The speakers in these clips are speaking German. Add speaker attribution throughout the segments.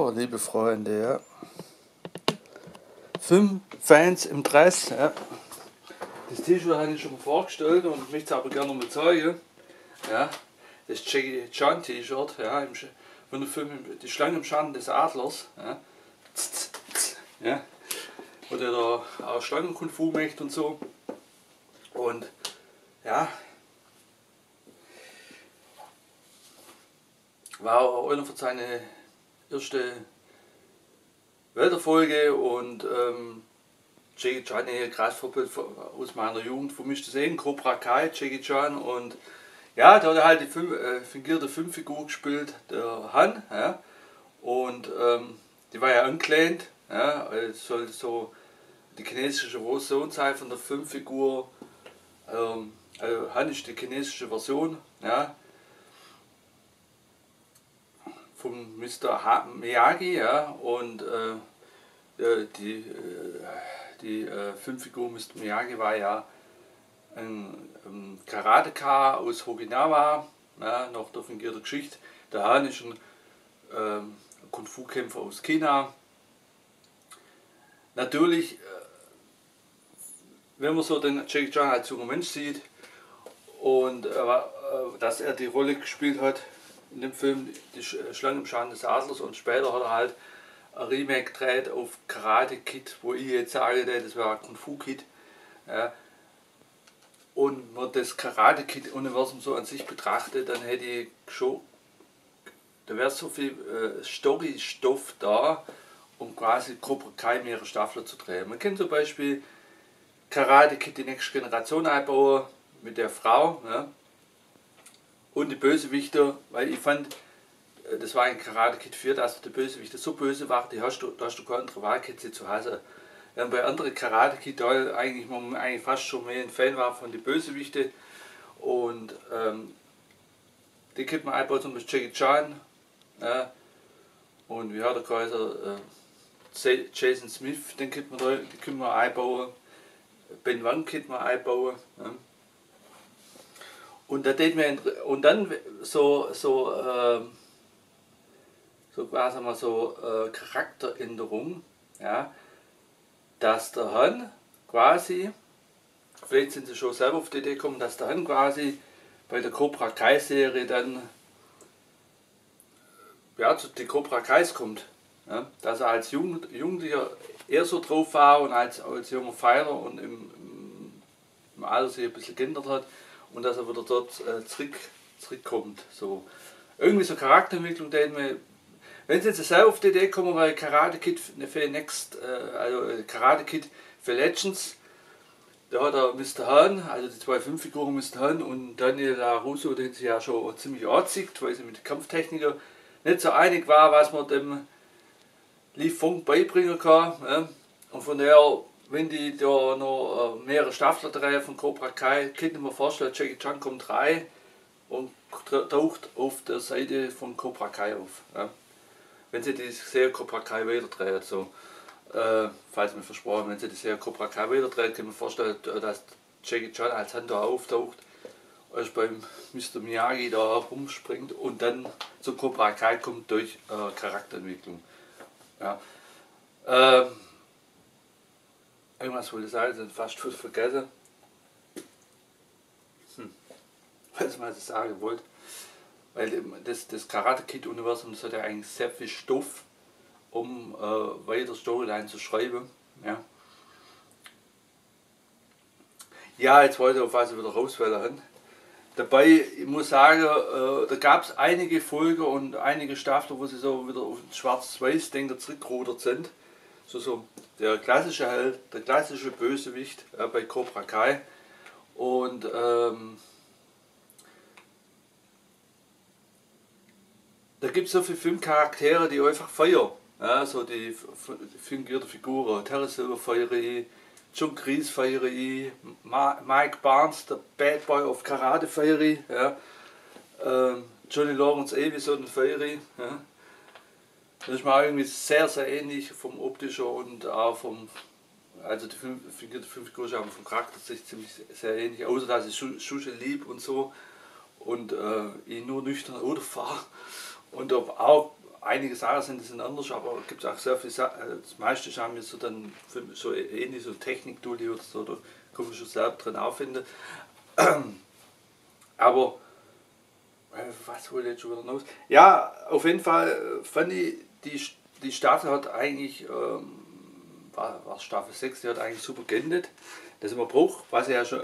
Speaker 1: So, liebe Freunde, ja. Filmfans im Dress, ja. Das T-Shirt habe ich schon mal vorgestellt und möchte es aber gerne mal zeigen. Ja. Das Jackie Chan T-Shirt, ja, von dem Film Die Schlange im Schatten des Adlers. Ja. Ja. Wo der da auch Schlangen-Kung-Fu macht und so. Und ja, war auch einer von seinen ersten Welterfolge und Jackie Chan, gerade Vorbild aus meiner Jugend, wo mich das sehen, Cobra Kai, Jackie Chan, und ja, da hat er halt die fingierte Filmfigur gespielt, der Han, ja, und die war ja unclaimed, ja, es sollte so die chinesische Version sein von der Filmfigur, also Han ist die chinesische Version, ja, von Mr. Miyagi, ja, und die Filmfigur Mr. Miyagi war ja ein Karateka aus Okinawa, ja, nach der fingierten Geschichte. Der Han ist ein Kung-Fu-Kämpfer aus China. Natürlich, wenn man so den Jackie Chan als junger Mensch sieht und dass er die Rolle gespielt hat in dem Film Die Schlange im Schatten des Adlers, und später hat er halt ein Remake gedreht auf Karate Kid, wo ich jetzt sage, das war Kung Fu Kid. Ja. Und man das Karate Kid Universum so an sich betrachtet, dann hätte ich schon, da wäre so viel Story-Stoff da, um quasi Cobra Kai mehrere Staffeln zu drehen. Man kann zum Beispiel Karate Kid die nächste Generation einbauen mit der Frau, ja, und die Bösewichter, weil ich fand, das war in Karate Kid 4, dass die Bösewichter so böse waren, da hast du keine andere Wahl, sie zu hassen. Während bei anderen Karate Kid man eigentlich fast schon mehr ein Fan war von den Bösewichten, und die kennt man einbauen, zum Beispiel Jackie Chan, und wie hat der Kaiser, Jason Smith, den können wir einbauen, Ben Wang können wir einbauen. Ja. Und dann so quasi mal so Charakteränderung, ja, dass der Han quasi, vielleicht sind sie schon selber auf die Idee gekommen, dass der Han quasi bei der Cobra Kai Serie dann ja, zu den Cobra Kais kommt. Ja, dass er als Jugendlicher eher so drauf war und als junger Fighter und im Alter sich ein bisschen geändert hat und dass er wieder dort zurückkommt. So. Irgendwie so Charakterentwicklung, wenn sie jetzt selber auf die Idee kommen, weil Karate Kid für Karate Kid für Legends, da hat er Mr. Han, also die zwei Filmfiguren Mr. Han und Daniel LaRusso, den sie ja schon ziemlich anzieht, weil sie mit den Kampftechniker nicht so einig war, was man dem Li Feng beibringen kann. Ja. Und von daher, wenn die da noch mehrere Staffeln drehen von Cobra Kai, könnte man vorstellen, Jackie Chan kommt rein und taucht auf der Seite von Cobra Kai auf. Ja. Wenn sie die Serie Cobra Kai weiter drehen, so, falls mir versprochen, wenn sie die Serie Cobra Kai weiter drehen, kann man vorstellen, dass Jackie Chan als Hand da auftaucht, als beim Mr. Miyagi da rumspringt und dann zu Cobra Kai kommt durch Charakterentwicklung. Ja. Irgendwas wollte ich sagen, sind fast vergessen. Was man jetzt sagen wollte. Weil das Karate Kid Universum, das hat ja eigentlich sehr viel Stoff, um weiter Storyline zu schreiben. Ja, ja, jetzt wollte ich auf was wieder rauswählen. Dabei, ich muss sagen, da gab es einige Folgen und einige Staffeln, wo sie so wieder auf Schwarz-Weiß-Denker zurückgerudert sind. So der klassische Held, der klassische Bösewicht bei Cobra Kai. Und da gibt es so viele Filmcharaktere, die einfach feiern. Ja, so die fingierte Figuren, Terry Silver feiere ich, John Kreese feiere ich, Mike Barnes, der Bad Boy of Karate feiere ich, ja. Johnny Lawrence Avison feiere ich. Ja. Das ist mir irgendwie sehr, sehr ähnlich vom optischen und auch also die fingierte Filmfigur ist aber vom Charakter sich ziemlich sehr ähnlich, außer dass ich Schusche lieb und so und ich nur nüchtern Auto fahre. Und auch einige Sachen sind anders, aber es gibt auch sehr viele Sachen, das meiste haben wir so dann so ähnlich so Technik-Dulli oder so, da kann man schon selber drin auffinden. Aber was hole ich jetzt schon wieder raus? Ja, auf jeden Fall fand ich, die Staffel hat eigentlich, war Staffel 6, die hat eigentlich super geendet. Das ist immer Bruch, was ich ja schon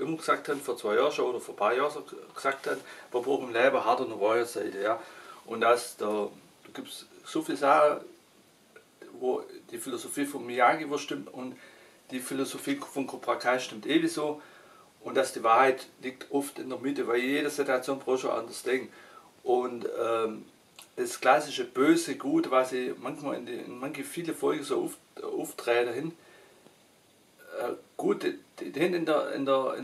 Speaker 1: immer gesagt habe, vor 2 Jahren schon oder vor ein paar Jahren so gesagt habe, man braucht im Leben hart und eine neue Seite. Ja. Und da gibt es so viele Sachen, wo die Philosophie von Miyagi stimmt und die Philosophie von Cobra Kai stimmt ebenso. Und dass die Wahrheit liegt oft in der Mitte, weil jede Situation braucht schon anders denken. Und das klassische Böse, Gut, was ich manchmal in manche viele Folgen so auftrete hin, gut, die haben in der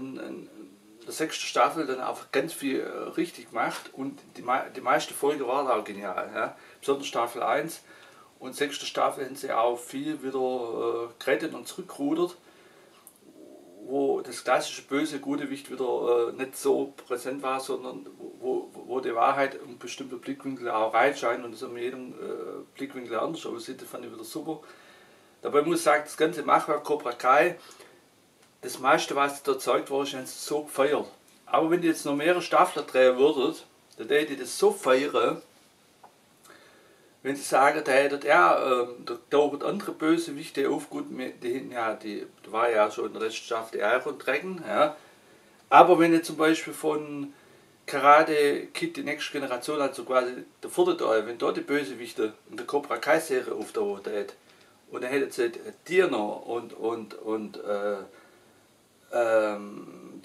Speaker 1: 6. Staffel dann einfach ganz viel richtig gemacht und die meiste Folge war auch genial. Ja. Besonders Staffel 1 und 6. Staffel haben sie auch viel wieder gerettet und zurückgerudert, wo das klassische böse Gute-Wicht wieder nicht so präsent war, sondern wo die Wahrheit in bestimmte Blickwinkel auch reinscheint und das in jedem Blickwinkel anders aussieht. Das fand ich wieder super. Dabei muss ich sagen, das ganze Machwerk Cobra Kai, das meiste, was da gezeigt wurde, ist so gefeiert. Aber wenn die jetzt noch mehrere Staffeln drehen würdet, dann hätte ich das so feiern, wenn sie sagen, da tauchen andere Bösewichte auf, gut, die war ja schon in der letzten Staffel die Iron Dragon, ja. Aber wenn ihr zum Beispiel von Karate Kid die nächste Generation, also quasi der 4. Teil, wenn dort die Bösewichte in der Cobra Kai Serie auftaucht hätte, und dann hättet ihr Diener und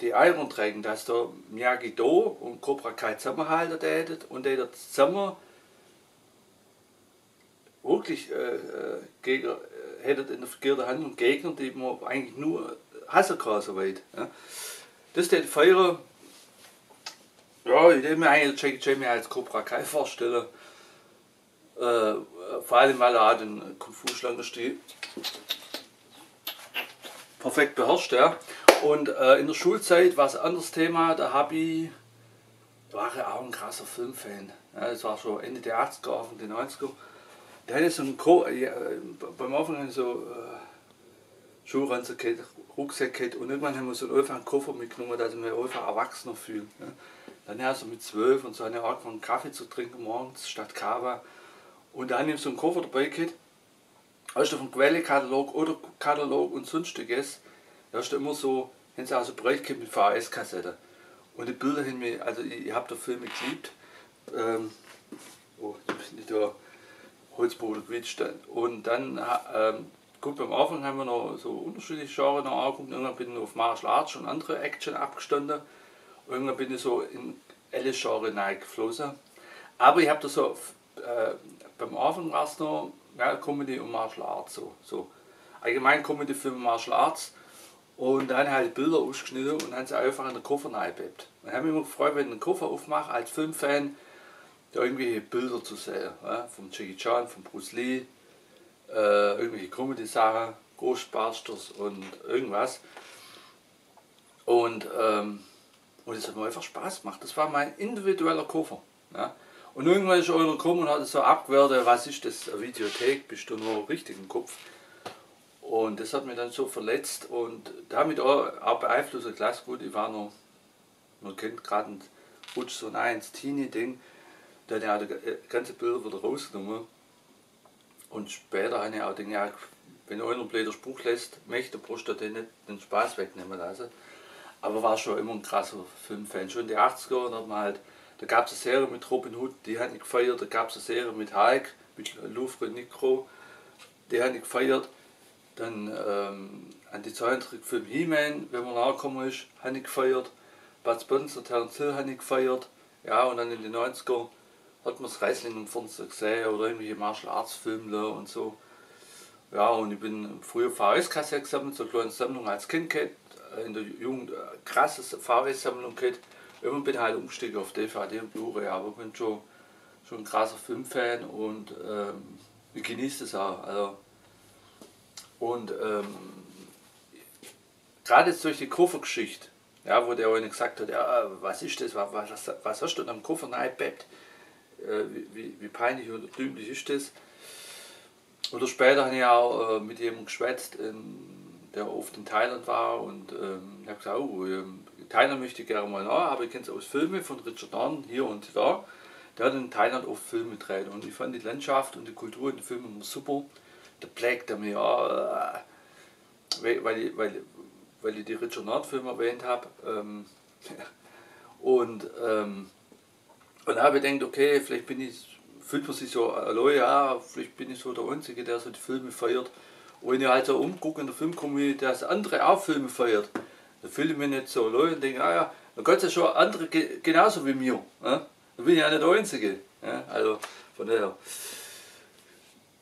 Speaker 1: die Iron Dragon, dass da Miyagi-Do und Cobra Kai zusammenhalten hättet und die zusammen wirklich hättet in der verkehrten Handlung Gegner, die man eigentlich nur hassen kann, so weit. Ja. Das ist die Feier. Ja, ich würde mir eigentlich Jackie Chan als Cobra Kai vorstellen. Vor allem, weil er auch den Kung-Fu-Schlangenstil perfekt beherrscht. Ja. Und in der Schulzeit war es ein anderes Thema, da war ich auch ein krasser Filmfan. Ja, das war schon Ende der 80er, Anfang der 90er. Da hatte ich so beim Anfang so Schulranzen gehabt, Rucksack gehabt und irgendwann haben wir so einen Koffer mitgenommen, dass ich mich einfach erwachsener fühle. Ja. Dann ja so mit 12 und so habe ich angefangen Kaffee zu trinken morgens statt Kava. Und dann habe ich so einen Koffer dabei gehabt, hast du vom Quelle-Katalog oder Katalog und sonstiges, da hast du immer so, haben sie auch so Bereich gehabt mit VHS-Kassette. Und die Bilder haben mich, also ich habe den Film geliebt. Da bin ich da Holzboden gewitscht. Und dann, gut, beim Anfang haben wir noch so unterschiedliche Genres noch angeguckt. Irgendwann bin ich auf Martial Arts und andere Action abgestanden. Irgendwann bin ich so in alles Genre reingeflossen. Aber ich habe da so, beim Anfang war es noch Comedy und Martial Arts. So. Allgemein Comedy-Filme Martial Arts. Und dann habe ich Bilder ausgeschnitten und dann sie einfach in den Koffer reingebebt. Und ich habe mich immer gefreut, wenn ich den Koffer aufmache, als Filmfan, da irgendwelche Bilder zu sehen. Ja, vom Jackie Chan, von Bruce Lee, irgendwelche Comedy-Sachen, Ghostbusters und irgendwas. Und das hat mir einfach Spaß gemacht. Das war mein individueller Koffer. Ja. Und irgendwann ist einer gekommen und hat so abgewertet, was ist das, eine Videothek, bist du nur richtig im Kopf. Und das hat mich dann so verletzt und damit auch beeinflusst, klasse gut, ich war noch, man kennt gerade ein Rutsch so ein Teenie-Ding, da hat er die ganze Bilder wieder rausgenommen. Und später habe ich auch gedacht, ja, wenn einer einen blöden Spruch lässt, möchte der Brust den nicht den Spaß wegnehmen lassen. Aber war schon immer ein krasser Filmfan. Schon in den 80ern da gab es eine Serie mit Robin Hood, die hat ich gefeiert, da gab es eine Serie mit Hulk, mit Louvre Necro, die hat ich gefeiert. Dann an die Zeichentrickfilm He-Man, wenn man nachgekommen ist, habe ich gefeiert. Bud Spencer, Terence Hill habe ich gefeiert. Ja, und dann in den 90er hat man das Wrestling im Fernsehen gesehen oder irgendwelche Martial Arts Filme und so. Ja, und ich bin früher VHS-Kassette gesammelt, so eine kleine Sammlung als Kind gehabt, in der Jugend krasse VHS-Sammlung gehabt. Irgendwann bin ich halt umgestiegen auf DVD und Blu-ray, aber ich bin schon ein krasser Filmfan und ich genieße das auch. Also, und gerade jetzt durch die Koffergeschichte, ja, wo der eine gesagt hat, ja, was ist das, was hast du in einem Koffer reingebebt? wie peinlich oder dümmlich ist das. Oder später habe ich auch mit jemandem geschwätzt, der oft in Thailand war und ich habe gesagt, oh, Thailand möchte ich gerne mal nach, aber ich kenne es aus Filmen von Richard Donner hier und da. Der hat in Thailand oft Filme gedreht und ich fand die Landschaft und die Kultur in den Filmen immer super. Da prägt er mich ja, weil ich die Richard Donner-Filme erwähnt habe. Und da habe ich gedacht, okay, vielleicht fühlt man sich so allein, ja, vielleicht bin ich so der Einzige, der so die Filme feiert. Und wenn ich halt so umgucke in der Filmcommunity, dass andere auch Filme feiert, dann fühle ich mich nicht so allein und denke, ah ja, da gibt es ja schon andere genauso wie mir. Ja? Da bin ich ja nicht der Einzige. Ja? Also von daher.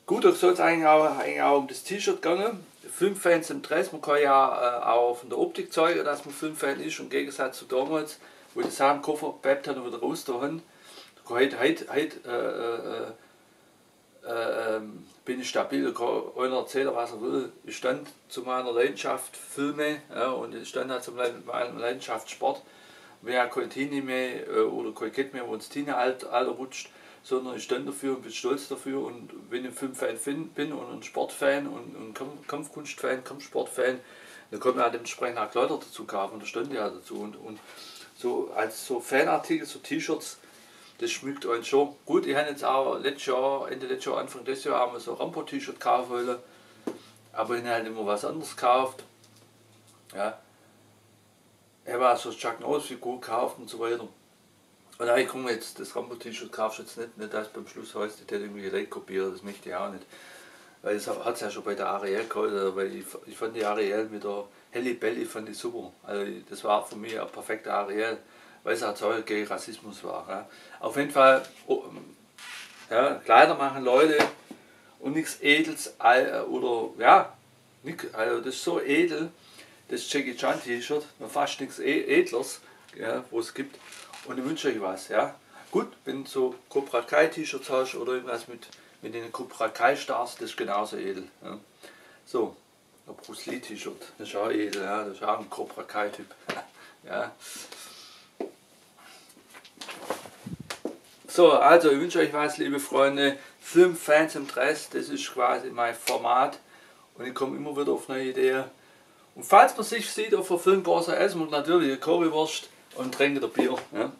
Speaker 1: Gut, da soll es eigentlich auch um das T-Shirt gehen. Filmfans im Dress, man kann ja auch von der Optik zeigen, dass man Filmfan ist, im Gegensatz zu damals, wo die Sachen Koffer gepackt haben und wieder raus da haben. Heute bin ich stabil, da kann einer erzählen, was er will. Ich stand zu meiner Leidenschaft Filme, ja, und ich stand halt zu meiner Leidenschaft Sport. Wer kein Teenie mehr oder kein Kind mehr, wo ins Teenie-Alter rutscht, sondern ich stand dafür und bin stolz dafür. Und wenn ich ein Filmfan bin und ein Sportfan und ein Kampfkunstfan, Kampfsportfan, dann kommen ja dementsprechend auch Kleider dazu kaufen und da stand ja dazu. Und so als so Fanartikel, so T-Shirts, das schmückt uns schon. Gut, ich habe jetzt auch Ende letztes Jahr, Anfang des Jahres einmal so ein Rambo-T-Shirt kaufen wollen. Aber ich habe halt immer was anderes gekauft. Ja. Ich habe auch so Chuck Norris-Figur gekauft und so weiter. Und dann ich komme jetzt, das Rambo-T-Shirt kaufst du jetzt nicht, dass beim Schluss heißt, ich hätte irgendwie Leute kopiert, das möchte ich auch nicht. Weil das hat es ja schon bei der Ariel gehabt, weil ich fand die Ariel mit der Halle Belly fand ich super. Also das war für mich ein perfekter Ariel, weil es auch so gegen Rassismus war. Ja. Auf jeden Fall, ja, Kleider machen Leute und nichts Edels, oder ja, also das ist so edel, das Jackie Chan T-Shirt, noch fast nichts Edlers, ja, wo es gibt. Und ich wünsche euch was, ja. Gut, wenn du so Cobra Kai T-Shirts hast oder irgendwas mit den Cobra Kai Stars, das ist genauso edel. Ja. So, ein Bruce Lee T-Shirt, das ist auch edel, ja, das ist auch ein Cobra Kai Typ. Ja. So, also ich wünsche euch was, liebe Freunde. Filmfans im Dress, das ist quasi mein Format. Und ich komme immer wieder auf neue Ideen. Und falls man sich sieht auf der Filmbörse, essen wir natürlich eine Currywurst und trinken ein Bier. Ja.